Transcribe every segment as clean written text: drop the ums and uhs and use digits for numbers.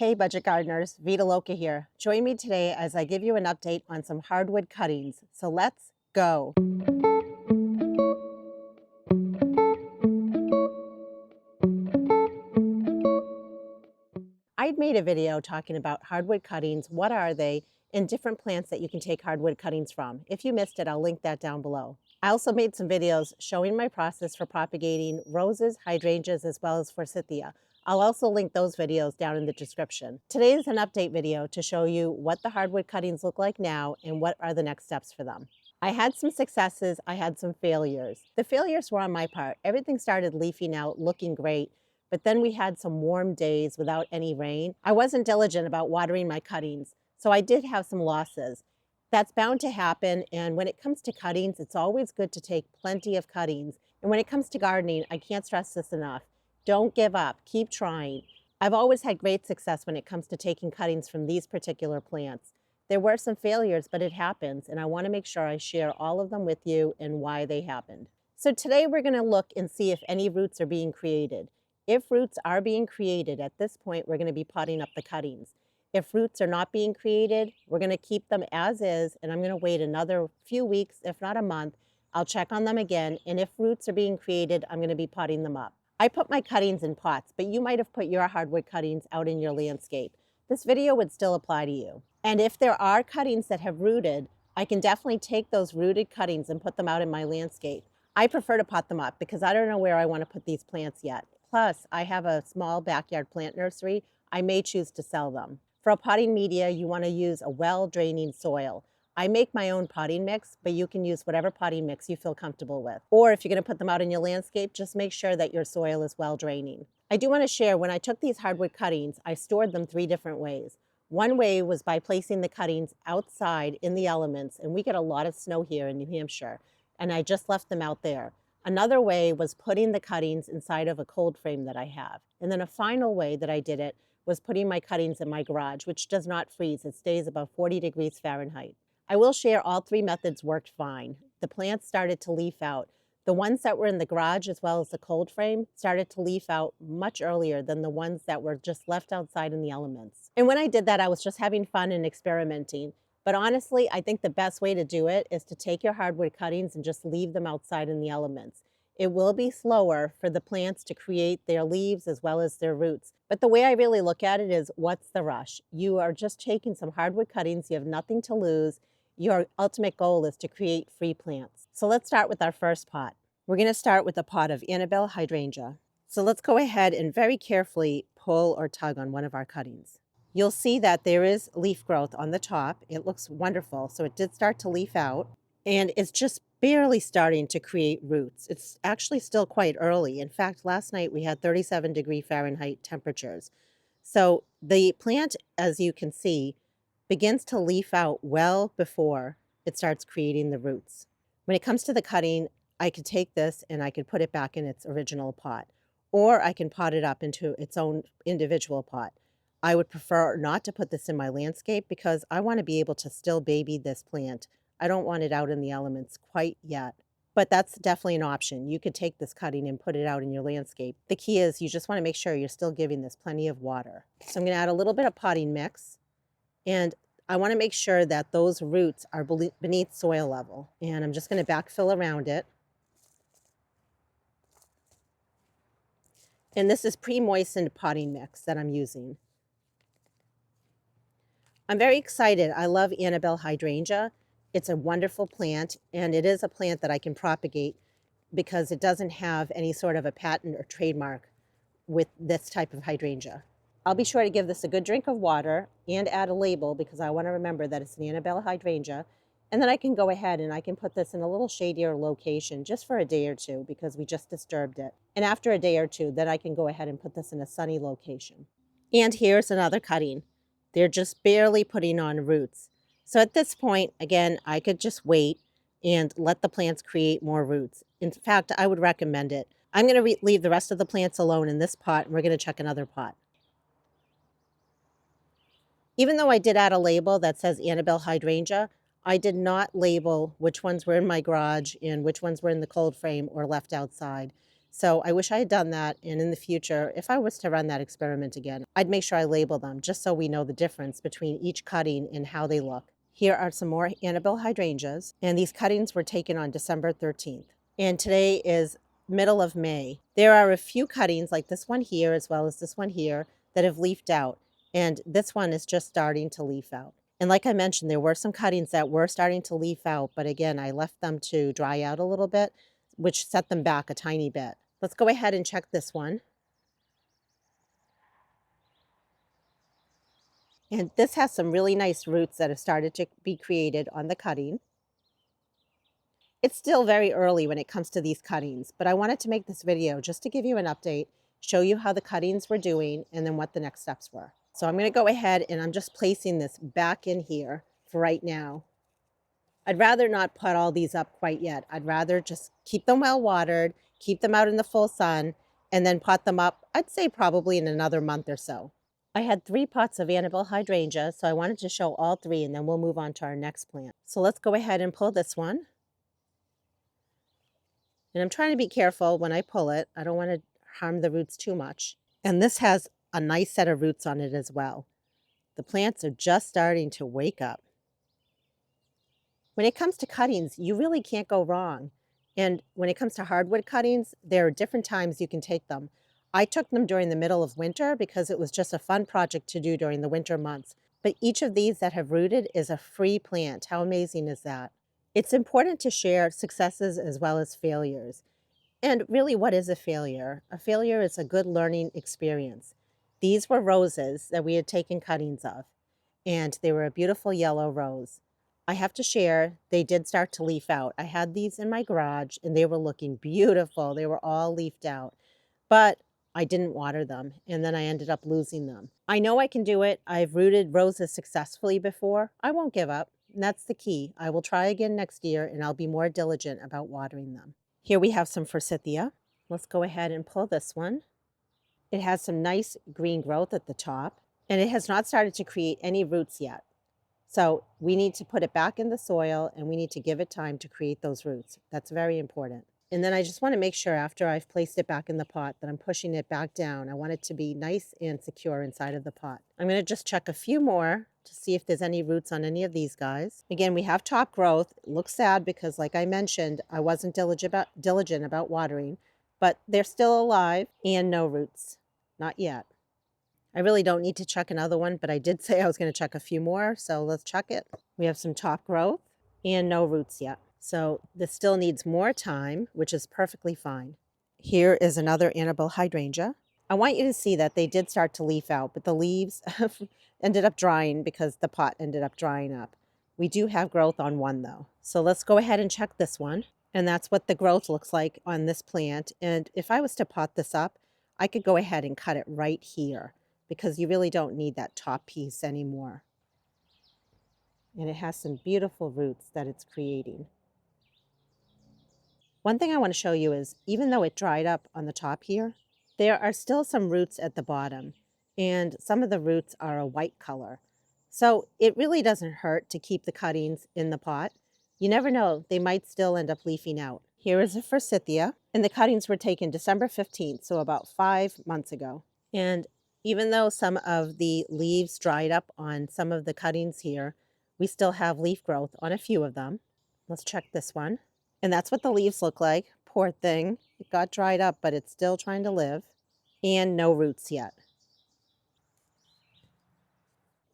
Hey budget gardeners, Vita Loca here. Join me today as I give you an update on some hardwood cuttings. So let's go. I'd made a video talking about hardwood cuttings, what are they, and different plants that you can take hardwood cuttings from. If you missed it, I'll link that down below. I also made some videos showing my process for propagating roses, hydrangeas, as well as forsythia. I'll also link those videos down in the description. Today is an update video to show you what the hardwood cuttings look like now and what are the next steps for them. I had some successes, I had some failures. The failures were on my part. Everything started leafing out, looking great, but then we had some warm days without any rain. I wasn't diligent about watering my cuttings, so I did have some losses. That's bound to happen, and when it comes to cuttings, it's always good to take plenty of cuttings. And when it comes to gardening, I can't stress this enough. Don't give up, keep trying. I've always had great success when it comes to taking cuttings from these particular plants. There were some failures, but it happens, and I want to make sure I share all of them with you and why they happened. So today we're going to look and see if any roots are being created. If roots are being created, at this point, we're going to be potting up the cuttings. If roots are not being created, we're going to keep them as is, and I'm going to wait another few weeks, if not a month. I'll check on them again, and if roots are being created, I'm going to be potting them up. I put my cuttings in pots, but you might have put your hardwood cuttings out in your landscape. This video would still apply to you. And if there are cuttings that have rooted, I can definitely take those rooted cuttings and put them out in my landscape. I prefer to pot them up because I don't know where I want to put these plants yet. Plus, I have a small backyard plant nursery. I may choose to sell them. For a potting media, you want to use a well-draining soil. I make my own potting mix, but you can use whatever potting mix you feel comfortable with. Or if you're going to put them out in your landscape, just make sure that your soil is well-draining. I do want to share, when I took these hardwood cuttings, I stored them 3 different ways. One way was by placing the cuttings outside in the elements, and we get a lot of snow here in New Hampshire, and I just left them out there. Another way was putting the cuttings inside of a cold frame that I have. And then a final way that I did it was putting my cuttings in my garage, which does not freeze. It stays above 40 degrees Fahrenheit. I will share all 3 methods worked fine. The plants started to leaf out. The ones that were in the garage as well as the cold frame started to leaf out much earlier than the ones that were just left outside in the elements. And when I did that, I was just having fun and experimenting. But honestly, I think the best way to do it is to take your hardwood cuttings and just leave them outside in the elements. It will be slower for the plants to create their leaves as well as their roots. But the way I really look at it is, what's the rush? You are just taking some hardwood cuttings, you have nothing to lose. Your ultimate goal is to create free plants. So let's start with our first pot. We're going to start with a pot of Annabelle hydrangea. So let's go ahead and very carefully pull or tug on one of our cuttings. You'll see that there is leaf growth on the top. It looks wonderful. So it did start to leaf out, and it's just barely starting to create roots. It's actually still quite early. In fact, last night we had 37 Fahrenheit temperatures. So the plant, as you can see, begins to leaf out well before it starts creating the roots. When it comes to the cutting, I could take this and I could put it back in its original pot, or I can pot it up into its own individual pot. I would prefer not to put this in my landscape because I want to be able to still baby this plant. I don't want it out in the elements quite yet, but that's definitely an option. You could take this cutting and put it out in your landscape. The key is you just want to make sure you're still giving this plenty of water. So I'm going to add a little bit of potting mix, and I want to make sure that those roots are beneath soil level. And I'm just going to backfill around it. And this is pre-moistened potting mix that I'm using. I'm very excited. I love Annabelle hydrangea. It's a wonderful plant, and it is a plant that I can propagate because it doesn't have any sort of a patent or trademark with this type of hydrangea. I'll be sure to give this a good drink of water and add a label because I want to remember that it's an Annabelle hydrangea. And then I can go ahead and I can put this in a little shadier location just for a day or two because we just disturbed it. And after a day or two, then I can go ahead and put this in a sunny location. And here's another cutting. They're just barely putting on roots. So at this point, again, I could just wait and let the plants create more roots. In fact, I would recommend it. I'm going to leave the rest of the plants alone in this pot, and we're going to check another pot. Even though I did add a label that says Annabelle hydrangea, I did not label which ones were in my garage and which ones were in the cold frame or left outside. So I wish I had done that. And in the future, if I was to run that experiment again, I'd make sure I label them just so we know the difference between each cutting and how they look. Here are some more Annabelle hydrangeas, and these cuttings were taken on December 13th. And today is middle of May. There are a few cuttings like this one here, as well as this one here, that have leafed out. And this one is just starting to leaf out. And like I mentioned, there were some cuttings that were starting to leaf out, but again, I left them to dry out a little bit, which set them back a tiny bit. Let's go ahead and check this one. And this has some really nice roots that have started to be created on the cutting. It's still very early when it comes to these cuttings, but I wanted to make this video just to give you an update, show you how the cuttings were doing, and then what the next steps were. So I'm going to go ahead and I'm just placing this back in here for right now. I'd rather not put all these up quite yet. I'd rather just keep them well watered, keep them out in the full sun, and then pot them up, I'd say probably in another month or so. I had 3 pots of Annabelle hydrangea, so I wanted to show all 3, and then we'll move on to our next plant. So let's go ahead and pull this one. And I'm trying to be careful when I pull it. I don't want to harm the roots too much. And this has a nice set of roots on it as well. The plants are just starting to wake up. When it comes to cuttings, you really can't go wrong. And when it comes to hardwood cuttings, there are different times you can take them. I took them during the middle of winter because it was just a fun project to do during the winter months. But each of these that have rooted is a free plant. How amazing is that? It's important to share successes as well as failures. And really, what is a failure? A failure is a good learning experience. These were roses that we had taken cuttings of, and they were a beautiful yellow rose. I have to share, they did start to leaf out. I had these in my garage, and they were looking beautiful. They were all leafed out, but I didn't water them, and then I ended up losing them. I know I can do it. I've rooted roses successfully before. I won't give up, and that's the key. I will try again next year, and I'll be more diligent about watering them. Here we have some Forsythia. Let's go ahead and pull this one. It has some nice green growth at the top, and it has not started to create any roots yet. So we need to put it back in the soil, and we need to give it time to create those roots. That's very important. And then I just want to make sure after I've placed it back in the pot that I'm pushing it back down. I want it to be nice and secure inside of the pot. I'm going to just check a few more to see if there's any roots on any of these guys. Again, we have top growth. It looks sad because, like I mentioned, I wasn't diligent about watering, but they're still alive and no roots. Not yet. I really don't need to check another one, but I did say I was going to check a few more, so let's check it. We have some top growth and no roots yet. So this still needs more time, which is perfectly fine. Here is another Annabelle hydrangea. I want you to see that they did start to leaf out, but the leaves ended up drying because the pot ended up drying up. We do have growth on one though. So let's go ahead and check this one. And that's what the growth looks like on this plant. And if I was to pot this up, I could go ahead and cut it right here, because you really don't need that top piece anymore. And it has some beautiful roots that it's creating. One thing I want to show you is, even though it dried up on the top here, there are still some roots at the bottom, and some of the roots are a white color. So it really doesn't hurt to keep the cuttings in the pot. You never know, they might still end up leafing out. Here is a Forsythia, and the cuttings were taken December 15th, so about 5 months ago. And even though some of the leaves dried up on some of the cuttings here, we still have leaf growth on a few of them. Let's check this one. And that's what the leaves look like. Poor thing. It got dried up, but it's still trying to live. And no roots yet.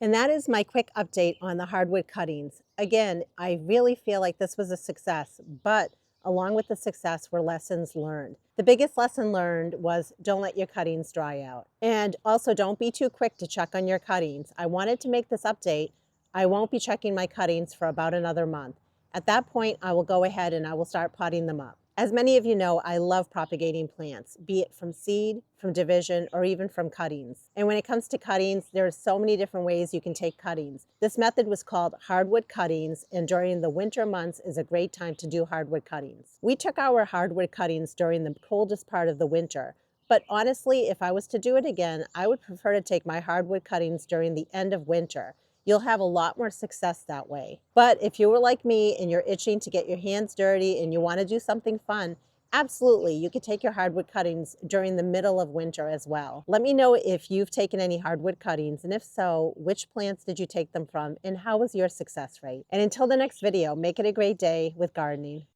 And that is my quick update on the hardwood cuttings. Again, I really feel like this was a success, but along with the success were lessons learned. The biggest lesson learned was don't let your cuttings dry out. And also don't be too quick to check on your cuttings. I wanted to make this update. I won't be checking my cuttings for about another month. At that point, I will go ahead and I will start potting them up. As many of you know, I love propagating plants, be it from seed, from division, or even from cuttings. And when it comes to cuttings, there are so many different ways you can take cuttings. This method was called hardwood cuttings, and during the winter months is a great time to do hardwood cuttings. We took our hardwood cuttings during the coldest part of the winter, but honestly, if I was to do it again, I would prefer to take my hardwood cuttings during the end of winter. You'll have a lot more success that way. But if you were like me and you're itching to get your hands dirty and you want to do something fun, Absolutely, you could take your hardwood cuttings during the middle of winter as well. Let me know if you've taken any hardwood cuttings, and if so, which plants did you take them from, and how was your success rate? And until the next video, make it a great day with gardening.